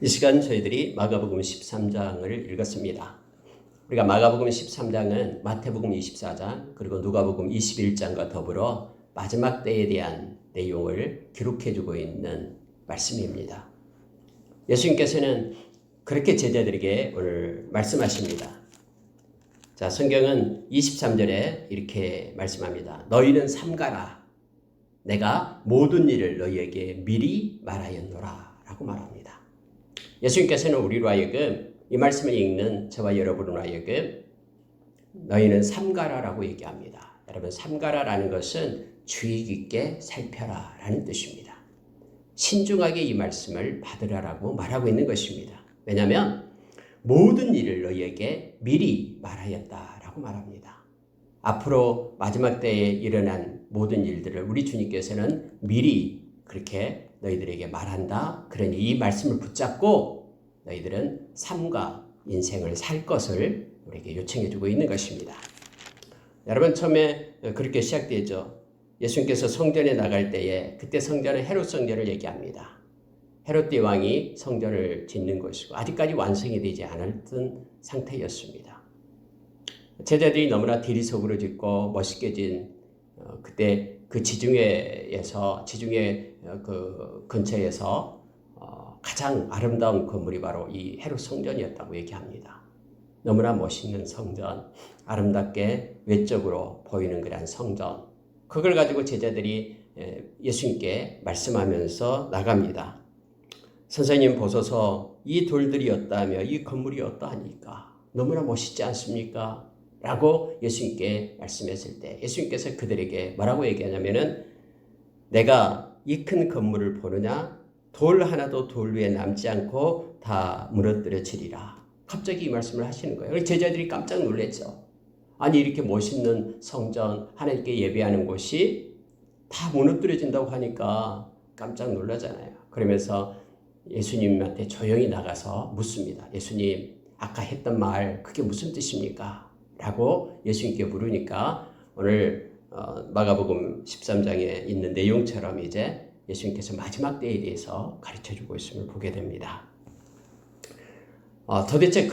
이 시간 저희들이 마가복음 13장을 읽었습니다. 우리가 마가복음 13장은 마태복음 24장 그리고 누가복음 21장과 더불어 마지막 때에 대한 내용을 기록해주고 있는 말씀입니다. 예수님께서는 그렇게 제자들에게 오늘 말씀하십니다. 자, 성경은 23절에 이렇게 말씀합니다. 너희는 삼가라. 내가 모든 일을 너희에게 미리 말하였노라 라고 말합니다. 예수님께서는 우리로 하여금 이 말씀을 읽는 저와 여러분으로 하여금 너희는 삼가라라고 얘기합니다. 여러분, 삼가라라는 것은 주의 깊게 살펴라 라는 뜻입니다. 신중하게 이 말씀을 받으라라고 말하고 있는 것입니다. 왜냐하면 모든 일을 너희에게 미리 말하였다라고 말합니다. 앞으로 마지막 때에 일어난 모든 일들을 우리 주님께서는 미리 그렇게 너희들에게 말한다. 그러니 이 말씀을 붙잡고 너희들은 삶과 인생을 살 것을 우리에게 요청해 주고 있는 것입니다. 여러분, 처음에 그렇게 시작되죠. 예수님께서 성전에 나갈 때에 그때 성전은 헤롯 성전을 얘기합니다. 헤롯 대왕이 성전을 짓는 것이고 아직까지 완성이 되지 않았던 상태였습니다. 제자들이 너무나 대리석으로 짓고 멋있게 진 그때 그 지중해 그 근처에서 가장 아름다운 건물이 바로 이 헤롯 성전이었다고 얘기합니다. 너무나 멋있는 성전, 아름답게 외적으로 보이는 그런 성전. 그걸 가지고 제자들이 예수님께 말씀하면서 나갑니다. 선생님 보소서, 이 돌들이 어떠하며 이 건물이 어떠하니까 너무나 멋있지 않습니까? 라고 예수님께 말씀했을 때 예수님께서 그들에게 뭐라고 얘기하냐면은 내가 이 큰 건물을 보느냐? 돌 하나도 돌 위에 남지 않고 다 무너뜨려지리라. 갑자기 이 말씀을 하시는 거예요. 제자들이 깜짝 놀랐죠. 아니, 이렇게 멋있는 성전, 하나님께 예배하는 곳이 다 무너뜨려진다고 하니까 깜짝 놀라잖아요. 그러면서 예수님한테 조용히 나가서 묻습니다. 예수님, 아까 했던 말 그게 무슨 뜻입니까? 라고 예수님께 물으니까 오늘 마가복음 13장에 있는 내용처럼 이제 예수님께서 마지막 때에 대해서 가르쳐주고 있음을 보게 됩니다. 도대체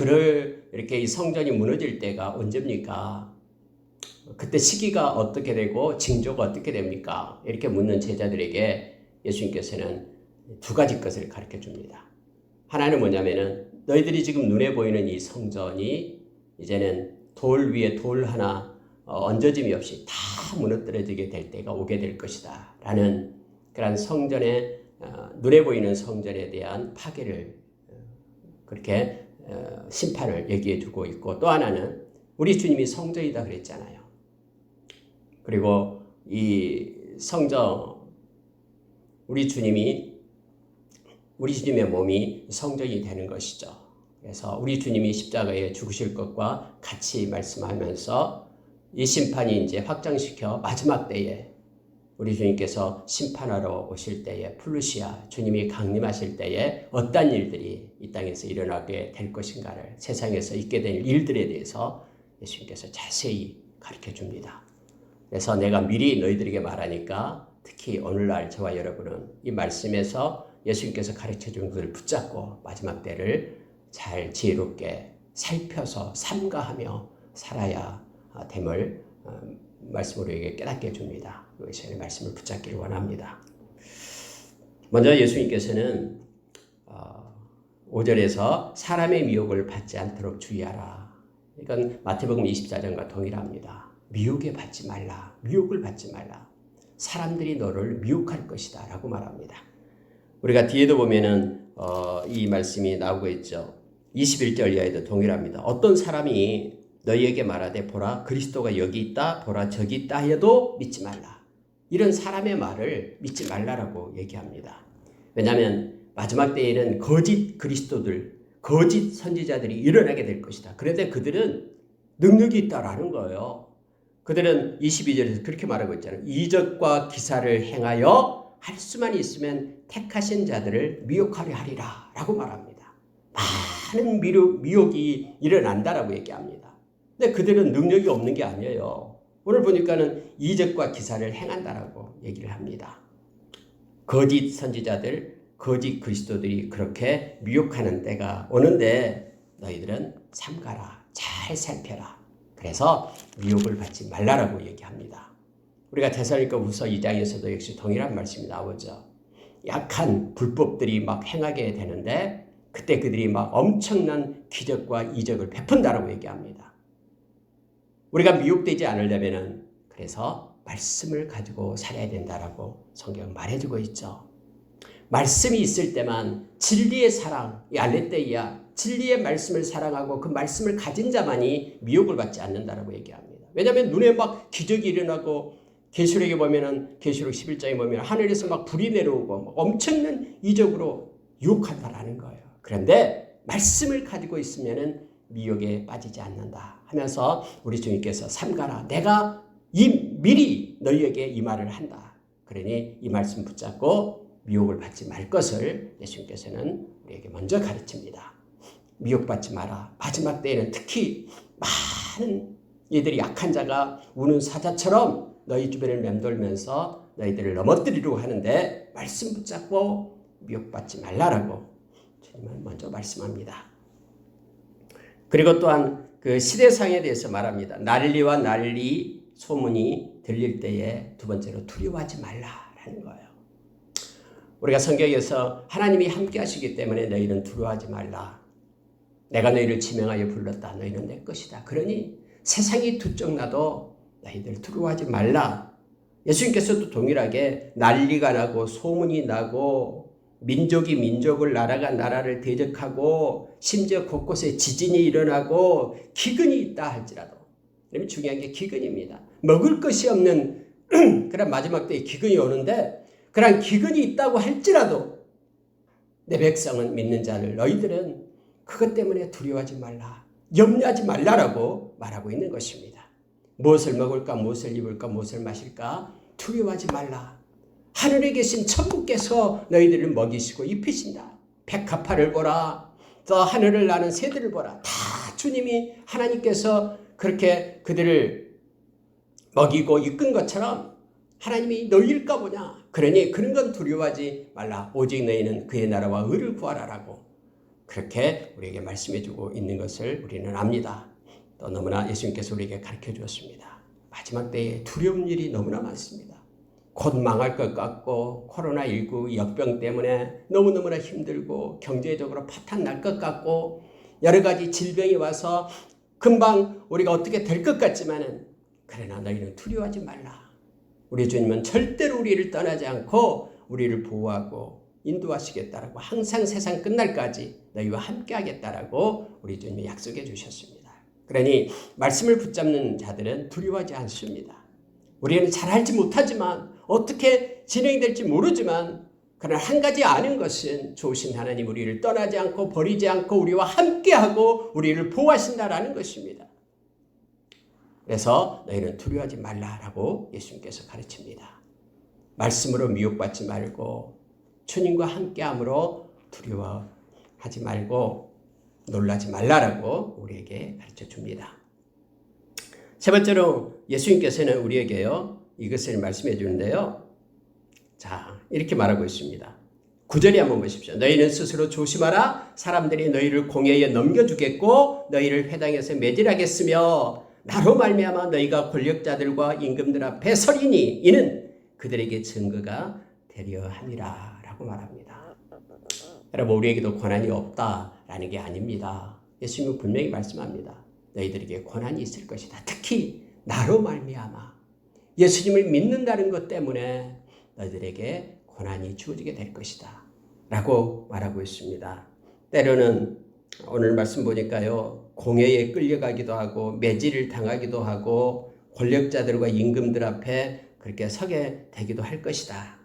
이렇게 이 성전이 무너질 때가 언제입니까? 그때 시기가 어떻게 되고 징조가 어떻게 됩니까? 이렇게 묻는 제자들에게 예수님께서는 두 가지 것을 가르쳐 줍니다. 하나는 뭐냐면은 너희들이 지금 눈에 보이는 이 성전이 이제는 돌 위에 돌 하나 얹어짐이 없이 다 무너뜨려지게 될 때가 오게 될 것이다 라는 그런 성전의 눈에 보이는 성전에 대한 파괴를 그렇게 심판을 얘기해 주고 있고, 또 하나는 우리 주님이 성전이다 그랬잖아요. 그리고 이 성전, 우리 주님의 몸이 성전이 되는 것이죠. 그래서 우리 주님이 십자가에 죽으실 것과 같이 말씀하면서 이 심판이 이제 확장시켜 마지막 때에 우리 주님께서 심판하러 오실 때에 플루시아 주님이 강림하실 때에 어떤 일들이 이 땅에서 일어나게 될 것인가를, 세상에서 있게 될 일들에 대해서 예수님께서 자세히 가르쳐 줍니다. 그래서 내가 미리 너희들에게 말하니까 특히 오늘날 저와 여러분은 이 말씀에서 예수님께서 가르쳐 준 것을 붙잡고 마지막 때를 잘 지혜롭게 살펴서 삼가하며 살아야 됨을 말씀으로 깨닫게 해줍니다. 그것이 말씀을 붙잡기를 원합니다. 먼저 예수님께서는 5절에서 사람의 미혹을 받지 않도록 주의하라. 이건 마태복음 24장과 동일합니다. 미혹에 받지 말라. 미혹을 받지 말라. 사람들이 너를 미혹할 것이다 라고 말합니다. 우리가 뒤에도 보면은 이 말씀이 나오고 있죠. 21절 이하에도 동일합니다. 어떤 사람이 너희에게 말하되 보라 그리스도가 여기 있다, 보라 저기 있다 해도 믿지 말라. 이런 사람의 말을 믿지 말라라고 얘기합니다. 왜냐하면 마지막 때에는 거짓 그리스도들, 거짓 선지자들이 일어나게 될 것이다. 그런데 그들은 능력이 있다라는 거예요. 그들은 22절에서 그렇게 말하고 있잖아요. 이적과 기사를 행하여 할 수만 있으면 택하신 자들을 미혹하려 하리라 라고 말합니다. 많은 미혹이 일어난다라고 얘기합니다. 근데 그들은 능력이 없는 게 아니에요. 오늘 보니까는 이적과 기사를 행한다라고 얘기를 합니다. 거짓 선지자들, 거짓 그리스도들이 그렇게 미혹하는 때가 오는데 너희들은 삼가라. 잘 살펴라. 그래서 미혹을 받지 말라라고 얘기합니다. 우리가 데살로니가후서 2장에서도 역시 동일한 말씀이 나오죠. 약한 불법들이 막 행하게 되는데 그때 그들이 막 엄청난 기적과 이적을 베푼다라고 얘기합니다. 우리가 미혹되지 않으려면은 그래서 말씀을 가지고 살아야 된다라고 성경은 말해주고 있죠. 말씀이 있을 때만 진리의 사랑, 이 알레theia, 진리의 말씀을 사랑하고 그 말씀을 가진 자만이 미혹을 받지 않는다라고 얘기합니다. 왜냐하면 눈에 막 기적이 일어나고 계시록에 보면은 계시록 11장에 보면 하늘에서 막 불이 내려오고 막 엄청난 이적으로 유혹한다라는 거예요. 그런데 말씀을 가지고 있으면은 미혹에 빠지지 않는다 하면서 우리 주님께서 삼가라. 내가 미리 너희에게 이 말을 한다. 그러니 이 말씀 붙잡고 미혹을 받지 말 것을 예수님께서는 우리에게 먼저 가르칩니다. 미혹받지 마라. 마지막 때에는 특히 많은 이들이 약한 자가 우는 사자처럼 너희 주변을 맴돌면서 너희들을 넘어뜨리려고 하는데 말씀 붙잡고 미혹받지 말라라고 주님은 먼저 말씀합니다. 그리고 또한 그 시대상에 대해서 말합니다. 난리와 난리 소문이 들릴 때에 두 번째로 두려워하지 말라라는 거예요. 우리가 성경에서 하나님이 함께 하시기 때문에 너희는 두려워하지 말라. 내가 너희를 지명하여 불렀다. 너희는 내 것이다. 그러니 세상이 두쩍나도 너희들 두려워하지 말라. 예수님께서도 동일하게 난리가 나고 소문이 나고 민족이 민족을 나라가 나라를 대적하고 심지어 곳곳에 지진이 일어나고 기근이 있다 할지라도 그러면 중요한 게 기근입니다. 먹을 것이 없는 그런 마지막 때에 기근이 오는데 그런 기근이 있다고 할지라도 내 백성은 믿는 자를 너희들은 그것 때문에 두려워하지 말라. 염려하지 말라라고 말하고 있는 것입니다. 무엇을 먹을까 무엇을 입을까 무엇을 마실까 두려워하지 말라. 하늘에 계신 천부께서 너희들을 먹이시고 입히신다. 백합화를 보라. 또 하늘을 나는 새들을 보라. 다 주님이 하나님께서 그렇게 그들을 먹이고 이끈 것처럼 하나님이 너희일까 보냐. 그러니 그런 건 두려워하지 말라. 오직 너희는 그의 나라와 의를 구하라라고 그렇게 우리에게 말씀해주고 있는 것을 우리는 압니다. 또 너무나 예수님께서 우리에게 가르쳐 주었습니다. 마지막 때에 두려운 일이 너무나 많습니다. 곧 망할 것 같고 코로나19 역병 때문에 너무너무나 힘들고 경제적으로 파탄 날 것 같고 여러 가지 질병이 와서 금방 우리가 어떻게 될 것 같지만은 그러나 너희는 두려워하지 말라. 우리 주님은 절대로 우리를 떠나지 않고 우리를 보호하고 인도하시겠다라고 항상 세상 끝날까지 너희와 함께 하겠다라고 우리 주님이 약속해 주셨습니다. 그러니 말씀을 붙잡는 자들은 두려워하지 않습니다. 우리는 잘 알지 못하지만 어떻게 진행될지 모르지만 그러나 한 가지 아는 것은 좋으신 하나님 우리를 떠나지 않고 버리지 않고 우리와 함께하고 우리를 보호하신다라는 것입니다. 그래서 너희는 두려워하지 말라라고 예수님께서 가르칩니다. 말씀으로 미혹받지 말고 주님과 함께함으로 두려워하지 말고 놀라지 말라라고 우리에게 가르쳐 줍니다. 세 번째로 예수님께서는 우리에게요 이것을 말씀해 주는데요. 자, 이렇게 말하고 있습니다. 9절에 한번 보십시오. 너희는 스스로 조심하라. 사람들이 너희를 공회에 넘겨주겠고 너희를 회당에서 매질하겠으며 나로 말미암아 너희가 권력자들과 임금들 앞에 서리니 이는 그들에게 증거가 되려 함이라 라고 말합니다. 여러분 우리에게도 권한이 없다라는 게 아닙니다. 예수님은 분명히 말씀합니다. 너희들에게 권한이 있을 것이다. 특히 나로 말미암아 예수님을 믿는다는 것 때문에 너희들에게 권한이 주어지게 될 것이다 라고 말하고 있습니다. 때로는 오늘 말씀 보니까요 공회에 끌려가기도 하고 매질을 당하기도 하고 권력자들과 임금들 앞에 그렇게 서게 되기도 할 것이다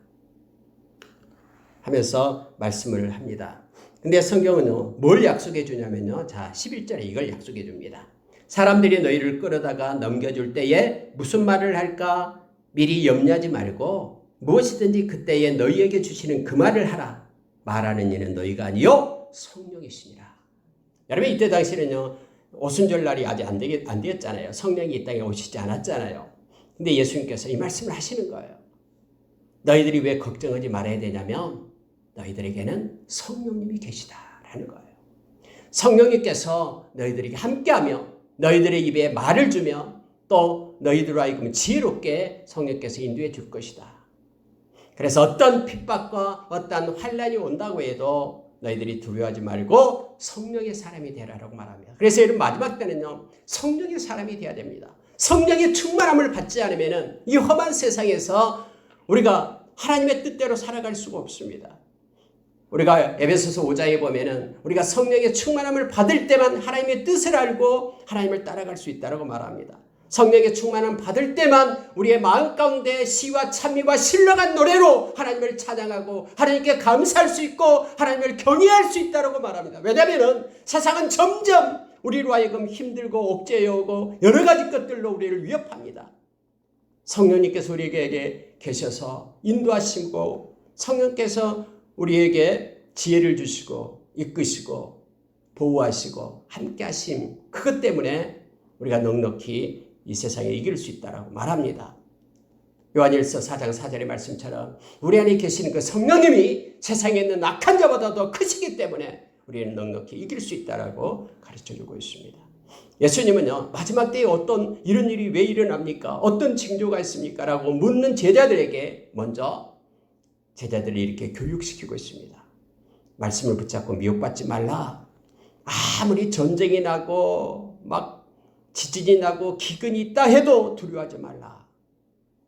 하면서 말씀을 합니다. 근데 성경은요 뭘 약속해 주냐면요 자 11절에 이걸 약속해 줍니다. 사람들이 너희를 끌어다가 넘겨줄 때에 무슨 말을 할까 미리 염려하지 말고 무엇이든지 그때에 너희에게 주시는 그 말을 하라. 말하는 이는 너희가 아니요 성령이시니라. 여러분 이때 당시에는요 오순절날이 아직 안 되었잖아요. 성령이 이 땅에 오시지 않았잖아요. 근데 예수님께서 이 말씀을 하시는 거예요. 너희들이 왜 걱정하지 말아야 되냐면 너희들에게는 성령님이 계시다라는 거예요. 성령님께서 너희들에게 함께하며 너희들의 입에 말을 주며 또 너희들로 하여금 지혜롭게 성령께서 인도해 줄 것이다. 그래서 어떤 핍박과 어떤 환난이 온다고 해도 너희들이 두려워하지 말고 성령의 사람이 되라라고 말합니다. 그래서 여러분 마지막 때는요, 성령의 사람이 되어야 됩니다. 성령의 충만함을 받지 않으면 이 험한 세상에서 우리가 하나님의 뜻대로 살아갈 수가 없습니다. 우리가 에베소서 5장에 보면은 우리가 성령의 충만함을 받을 때만 하나님의 뜻을 알고 하나님을 따라갈 수 있다고 말합니다. 성령의 충만함 받을 때만 우리의 마음 가운데 시와 찬미와 신령한 노래로 하나님을 찬양하고 하나님께 감사할 수 있고 하나님을 경외할 수 있다고 말합니다. 왜냐하면 세상은 점점 우리로 하여금 힘들고 옥죄어오고 여러 가지 것들로 우리를 위협합니다. 성령님께서 우리에게 계셔서 인도하시고 성령께서 우리에게 지혜를 주시고 이끄시고 보호하시고 함께 하심, 그것 때문에 우리가 넉넉히 이 세상에 이길 수 있다고 말합니다. 요한일서 4장 4절의 말씀처럼 우리 안에 계시는 그 성령님이 세상에 있는 악한 자보다도 크시기 때문에 우리는 넉넉히 이길 수 있다고 가르쳐주고 있습니다. 예수님은요, 마지막 때에 어떤 이런 일이 왜 일어납니까? 어떤 징조가 있습니까? 라고 묻는 제자들에게 먼저 제자들이 이렇게 교육시키고 있습니다. 말씀을 붙잡고 미혹받지 말라. 아무리 전쟁이 나고 막 지진이 나고 기근이 있다 해도 두려워하지 말라.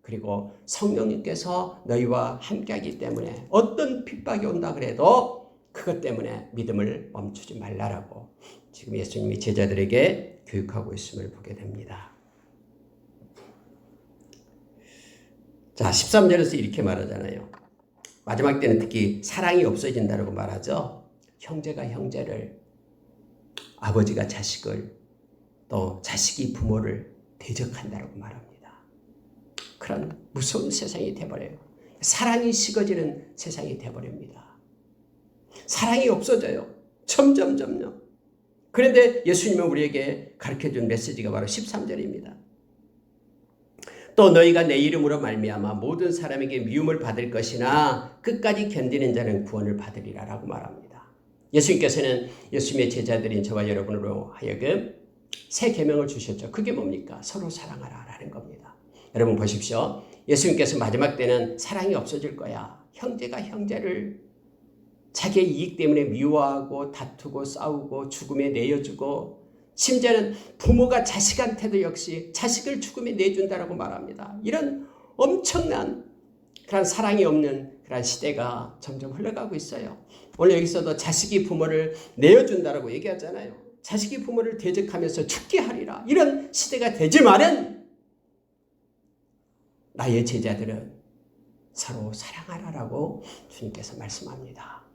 그리고 성령님께서 너희와 함께하기 때문에 어떤 핍박이 온다 그래도 그것 때문에 믿음을 멈추지 말라라고 지금 예수님이 제자들에게 교육하고 있음을 보게 됩니다. 자, 13절에서 이렇게 말하잖아요. 마지막 때는 특히 사랑이 없어진다고 말하죠. 형제가 형제를, 아버지가 자식을, 또 자식이 부모를 대적한다고 말합니다. 그런 무서운 세상이 돼버려요. 사랑이 식어지는 세상이 돼버립니다. 사랑이 없어져요. 점점. 그런데 예수님은 우리에게 가르쳐준 메시지가 바로 13절입니다. 또 너희가 내 이름으로 말미암아 모든 사람에게 미움을 받을 것이나 끝까지 견디는 자는 구원을 받으리라 라고 말합니다. 예수님께서는 예수님의 제자들인 저와 여러분으로 하여금 새 계명을 주셨죠. 그게 뭡니까? 서로 사랑하라 라는 겁니다. 여러분 보십시오. 예수님께서 마지막 때는 사랑이 없어질 거야. 형제가 형제를 자기의 이익 때문에 미워하고 다투고 싸우고 죽음에 내어주고, 심지어는 부모가 자식한테도 역시 자식을 죽음에 내준다라고 말합니다. 이런 엄청난 그런 사랑이 없는 그런 시대가 점점 흘러가고 있어요. 오늘 여기서도 자식이 부모를 내어준다라고 얘기하잖아요. 자식이 부모를 대적하면서 죽게 하리라. 이런 시대가 되지만은 나의 제자들은 서로 사랑하라라고 주님께서 말씀합니다.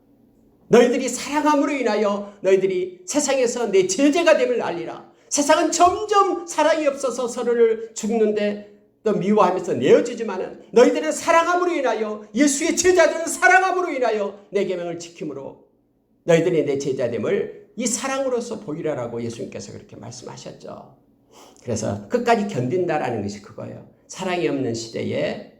너희들이 사랑함으로 인하여 너희들이 세상에서 내 제자가 됨을 알리라. 세상은 점점 사랑이 없어서 서로를 죽는데 또 미워하면서 내어주지만은 너희들은 사랑함으로 인하여, 예수의 제자들은 사랑함으로 인하여 내 계명을 지킴으로 너희들이 내 제자됨을 이 사랑으로서 보이라라고 예수님께서 그렇게 말씀하셨죠. 그래서 끝까지 견딘다라는 것이 그거예요. 사랑이 없는 시대에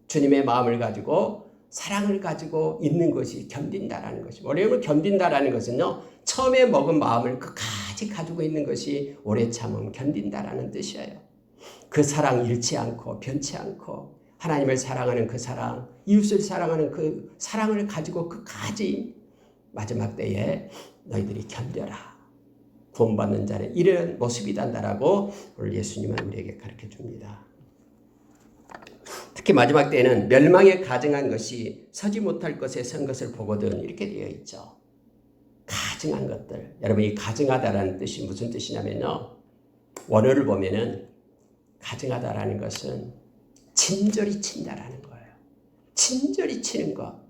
주님의 마음을 가지고 사랑을 가지고 있는 것이 견딘다라는 것이고, 어려움을 견딘다라는 것은요, 처음에 먹은 마음을 끝까지 가지고 있는 것이 오래 참음 견딘다라는 뜻이에요. 그 사랑 잃지 않고 변치 않고 하나님을 사랑하는 그 사랑, 이웃을 사랑하는 그 사랑을 가지고 끝까지 마지막 때에 너희들이 견뎌라. 구원받는 자는 이런 모습이단다라고 오늘 예수님은 우리에게 가르쳐 줍니다. 특히 마지막 때에는 멸망에 가증한 것이 서지 못할 것에 선 것을 보거든 이렇게 되어 있죠. 가증한 것들. 여러분, 이 가증하다라는 뜻이 무슨 뜻이냐면요, 원어를 보면은 가증하다라는 것은 진절이 친다라는 거예요. 진절이 치는 것.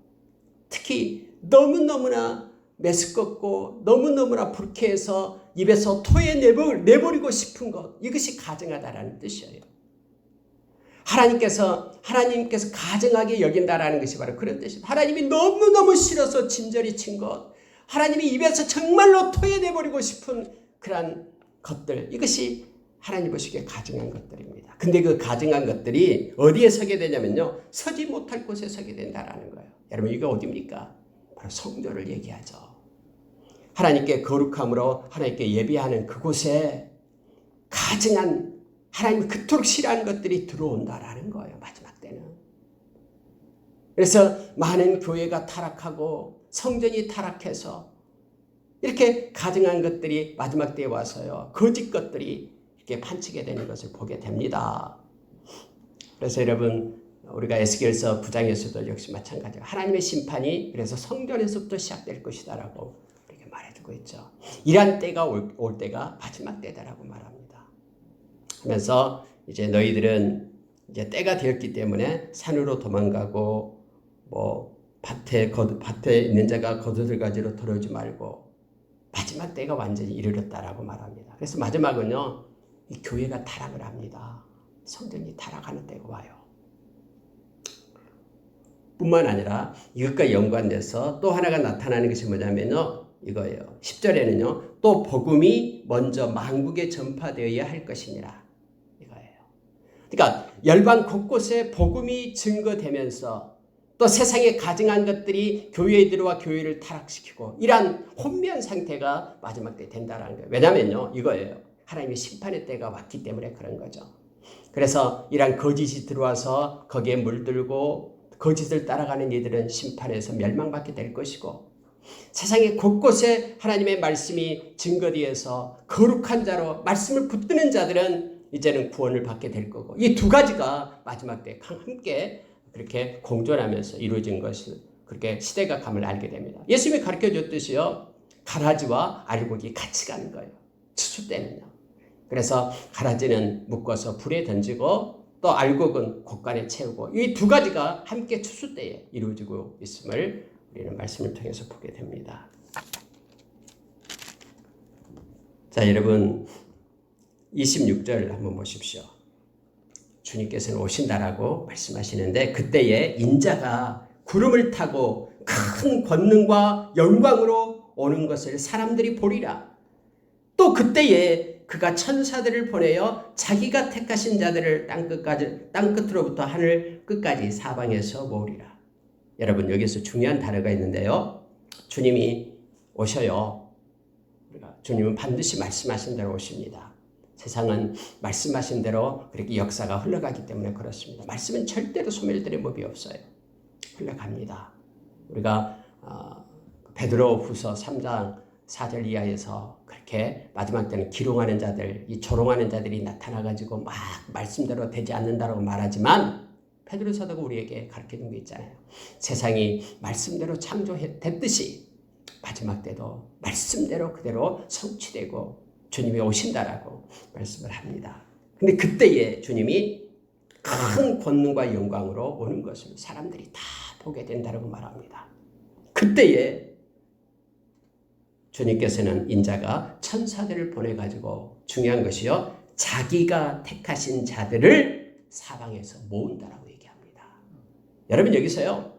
특히 너무너무나 메스껍고 너무너무나 불쾌해서 입에서 토해 내버리고 싶은 것. 이것이 가증하다라는 뜻이에요. 하나님께서 가증하게 여긴다라는 것이 바로 그런 뜻입니다. 하나님이 너무너무 싫어서 진절이 친 것, 하나님이 입에서 정말로 토해내버리고 싶은 그런 것들, 이것이 하나님 보시기에 가증한 것들입니다. 근데 그 가증한 것들이 어디에 서게 되냐면요, 서지 못할 곳에 서게 된다라는 거예요. 여러분, 이게 어디입니까? 바로 성전을 얘기하죠. 하나님께 거룩함으로 하나님께 예배하는 그곳에 가증한, 하나님이 그토록 싫어하는 것들이 들어온다라는 거예요, 마지막 때는. 그래서 많은 교회가 타락하고 성전이 타락해서 이렇게 가증한 것들이 마지막 때에 와서요, 거짓 것들이 이렇게 판치게 되는 것을 보게 됩니다. 그래서 여러분, 우리가 에스겔서 9장에서도 역시 마찬가지예요. 하나님의 심판이 그래서 성전에서부터 시작될 것이다라고 이렇게 말해주고 있죠. 이러한 때가 올 때가 마지막 때다라고 말합니다. 하면서 이제 너희들은 이제 때가 되었기 때문에 산으로 도망가고 뭐 밭에 있는 자가 겉옷을가지로 들어오지 말고 마지막 때가 완전히 이르렀다라고 말합니다. 그래서 마지막은요, 이 교회가 타락을 합니다. 성전이 타락하는 때가 와요. 뿐만 아니라 이것과 연관돼서 또 하나가 나타나는 것이 뭐냐면요, 이거예요. 10절에는요, 또 복음이 먼저 만국에 전파되어야 할 것이니라. 이거예요. 그러니까 열방 곳곳에 복음이 증거되면서 또 세상에 가증한 것들이 교회에 들어와 교회를 타락시키고 이러한 혼미한 상태가 마지막 때 된다는 거예요. 왜냐면요, 이거예요. 하나님의 심판의 때가 왔기 때문에 그런 거죠. 그래서 이러한 거짓이 들어와서 거기에 물들고 거짓을 따라가는 이들은 심판에서 멸망받게 될 것이고, 세상의 곳곳에 하나님의 말씀이 증거되어서 거룩한 자로 말씀을 붙드는 자들은 이제는 구원을 받게 될 거고, 이 두 가지가 마지막 때 함께 그렇게 공존하면서 이루어진 것을, 그렇게 시대가 감을 알게 됩니다. 예수님이 가르쳐 줬듯이요, 가라지와 알곡이 같이 가는 거예요. 추수 때는요. 그래서 가라지는 묶어서 불에 던지고 또 알곡은 곡간에 채우고, 이 두 가지가 함께 추수 때에 이루어지고 있음을 우리는 말씀을 통해서 보게 됩니다. 자, 여러분 26절 한번 보십시오. 주님께서는 오신다라고 말씀하시는데, 그때에 인자가 구름을 타고 큰 권능과 영광으로 오는 것을 사람들이 보리라. 또 그때에 그가 천사들을 보내어 자기가 택하신 자들을 땅끝으로부터 하늘 끝까지 사방에서 모으리라. 여러분, 여기서 중요한 단어가 있는데요, 주님이 오셔요. 주님은 반드시 말씀하신 대로 오십니다. 세상은 말씀하신 대로 그렇게 역사가 흘러가기 때문에 그렇습니다. 말씀은 절대로 소멸되는 법이 없어요. 흘러갑니다. 우리가 베드로 후서 3장 4절 이하에서 그렇게 마지막 때는 기롱하는 자들, 이 조롱하는 자들이 나타나가지고 막 말씀대로 되지 않는다라고 말하지만, 베드로 사도가 우리에게 가르쳐준 게 있잖아요. 세상이 말씀대로 창조됐듯이 마지막 때도 말씀대로 그대로 성취되고 주님이 오신다라고 말씀을 합니다. 근데 그때에 주님이 큰 권능과 영광으로 오는 것을 사람들이 다 보게 된다라고 말합니다. 그때에 주님께서는 인자가 천사들을 보내가지고, 중요한 것이요, 자기가 택하신 자들을 사방에서 모은다라고 얘기합니다. 여러분, 여기서요,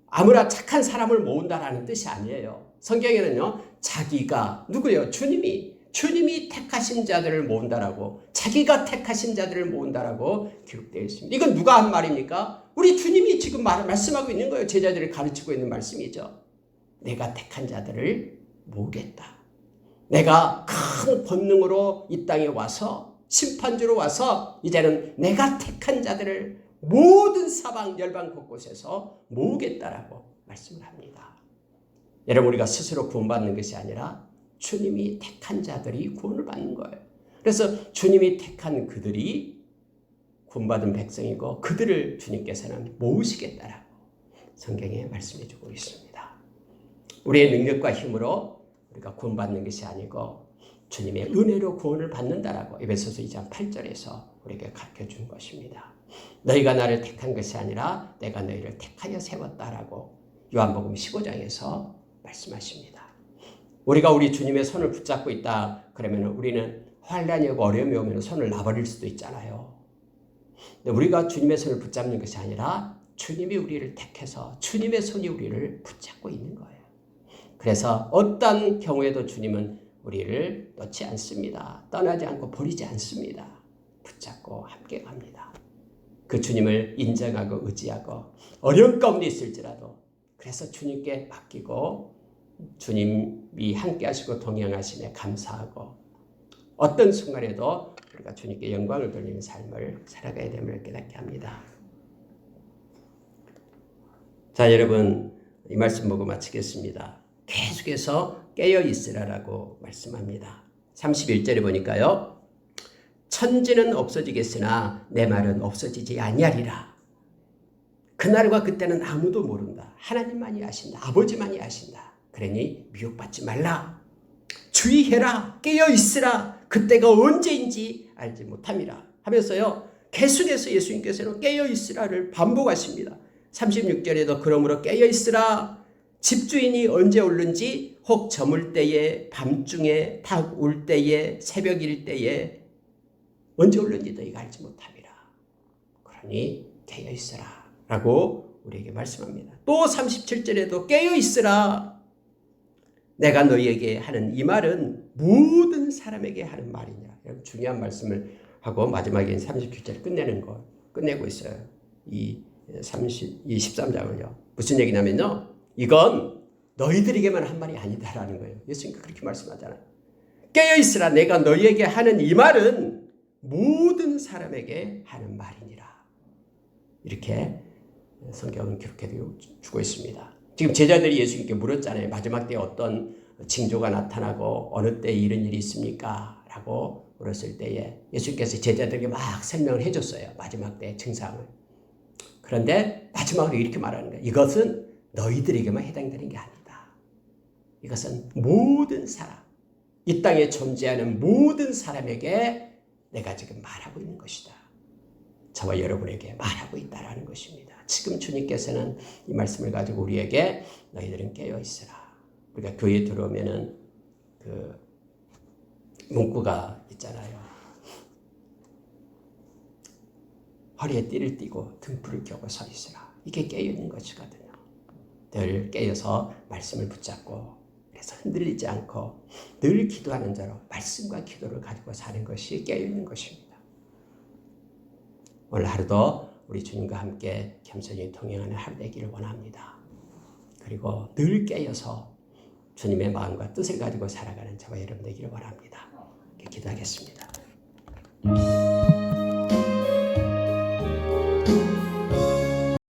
아무나 착한 사람을 모은다라는 뜻이 아니에요. 성경에는요, 자기가, 누구예요? 주님이 택하신 자들을 모은다라고, 자기가 택하신 자들을 모은다라고 기록되어 있습니다. 이건 누가 한 말입니까? 우리 주님이 지금 말씀하고 있는 거예요. 제자들을 가르치고 있는 말씀이죠. 내가 택한 자들을 모으겠다. 내가 큰 권능으로 이 땅에 와서 심판주로 와서 이제는 내가 택한 자들을 모든 사방 열방 곳곳에서 모으겠다라고 말씀을 합니다. 여러분, 우리가 스스로 구원받는 것이 아니라 주님이 택한 자들이 구원을 받는 거예요. 그래서 주님이 택한 그들이 구원받은 백성이고, 그들을 주님께서는 모으시겠다라고 성경에 말씀해 주고 있습니다. 우리의 능력과 힘으로 우리가 구원받는 것이 아니고 주님의 은혜로 구원을 받는다라고 에베소서 2장 8절에서 우리에게 가르쳐 준 것입니다. 너희가 나를 택한 것이 아니라 내가 너희를 택하여 세웠다라고 요한복음 15장에서 말씀하십니다. 우리가 우리 주님의 손을 붙잡고 있다 그러면 우리는 환난이 오고 어려움이 오면 손을 놔버릴 수도 있잖아요. 근데 우리가 주님의 손을 붙잡는 것이 아니라 주님이 우리를 택해서 주님의 손이 우리를 붙잡고 있는 거예요. 그래서 어떤 경우에도 주님은 우리를 놓지 않습니다. 떠나지 않고 버리지 않습니다. 붙잡고 함께 갑니다. 그 주님을 인정하고 의지하고 어려운 가운데 있을지라도 그래서 주님께 맡기고 주님이 함께 하시고 동행하시네 감사하고 어떤 순간에도 우리가 주님께 영광을 돌리는 삶을 살아가야 됨을 깨닫게 합니다. 자, 여러분 이 말씀 보고 마치겠습니다. 계속해서 깨어 있으라라고 말씀합니다. 31절에 보니까요. 천지는 없어지겠으나 내 말은 없어지지 아니하리라. 그날과 그때는 아무도 모른다. 하나님만이 아신다. 아버지만이 아신다. 그러니 미혹받지 말라. 주의해라. 깨어 있으라. 그때가 언제인지 알지 못함이라 하면서요. 계속해서 예수님께서는 깨어 있으라를 반복하십니다. 36절에도 그러므로 깨어 있으라. 집주인이 언제 오는지 혹 저물 때에 밤중에 닭 울 때에 새벽일 때에 언제 오는지 너희가 알지 못함이라. 그러니 깨어 있으라 라고 우리에게 말씀합니다. 또 37절에도 깨어 있으라. 내가 너희에게 하는 이 말은 모든 사람에게 하는 말이냐. 중요한 말씀을 하고 마지막에 37절 끝내고 있어요. 이 13장을요. 무슨 얘기냐면요. 이건 너희들에게만 한 말이 아니다라는 거예요. 예수님께서 그렇게 말씀하잖아요. 깨어있으라. 내가 너희에게 하는 이 말은 모든 사람에게 하는 말이니라. 이렇게 성경은 기록해 주고 있습니다. 지금 제자들이 예수님께 물었잖아요. 마지막 때에 어떤 징조가 나타나고 어느 때에 이런 일이 있습니까? 라고 물었을 때에 예수님께서 제자들에게 막 설명을 해줬어요. 마지막 때의 증상을. 그런데 마지막으로 이렇게 말하는 거예요. 이것은 너희들에게만 해당되는 게 아니다. 이것은 모든 사람, 이 땅에 존재하는 모든 사람에게 내가 지금 말하고 있는 것이다. 저와 여러분에게 말하고 있다라는 것입니다. 지금 주님께서는 이 말씀을 가지고 우리에게 너희들은 깨어있으라. 우리가 교회에 들어오면은 그 문구가 있잖아요. 허리에 띠를 띠고 등불을 켜고 서 있으라. 이게 깨어있는 것이거든요. 늘 깨어서 말씀을 붙잡고 그래서 흔들리지 않고 늘 기도하는 자로 말씀과 기도를 가지고 사는 것이 깨어있는 것입니다. 오늘 하루도 우리 주님과 함께 겸손히 동행하는 하루 되기를 원합니다. 그리고 늘 깨어서 주님의 마음과 뜻을 가지고 살아가는 저와 여러분 되기를 원합니다. 기도하겠습니다.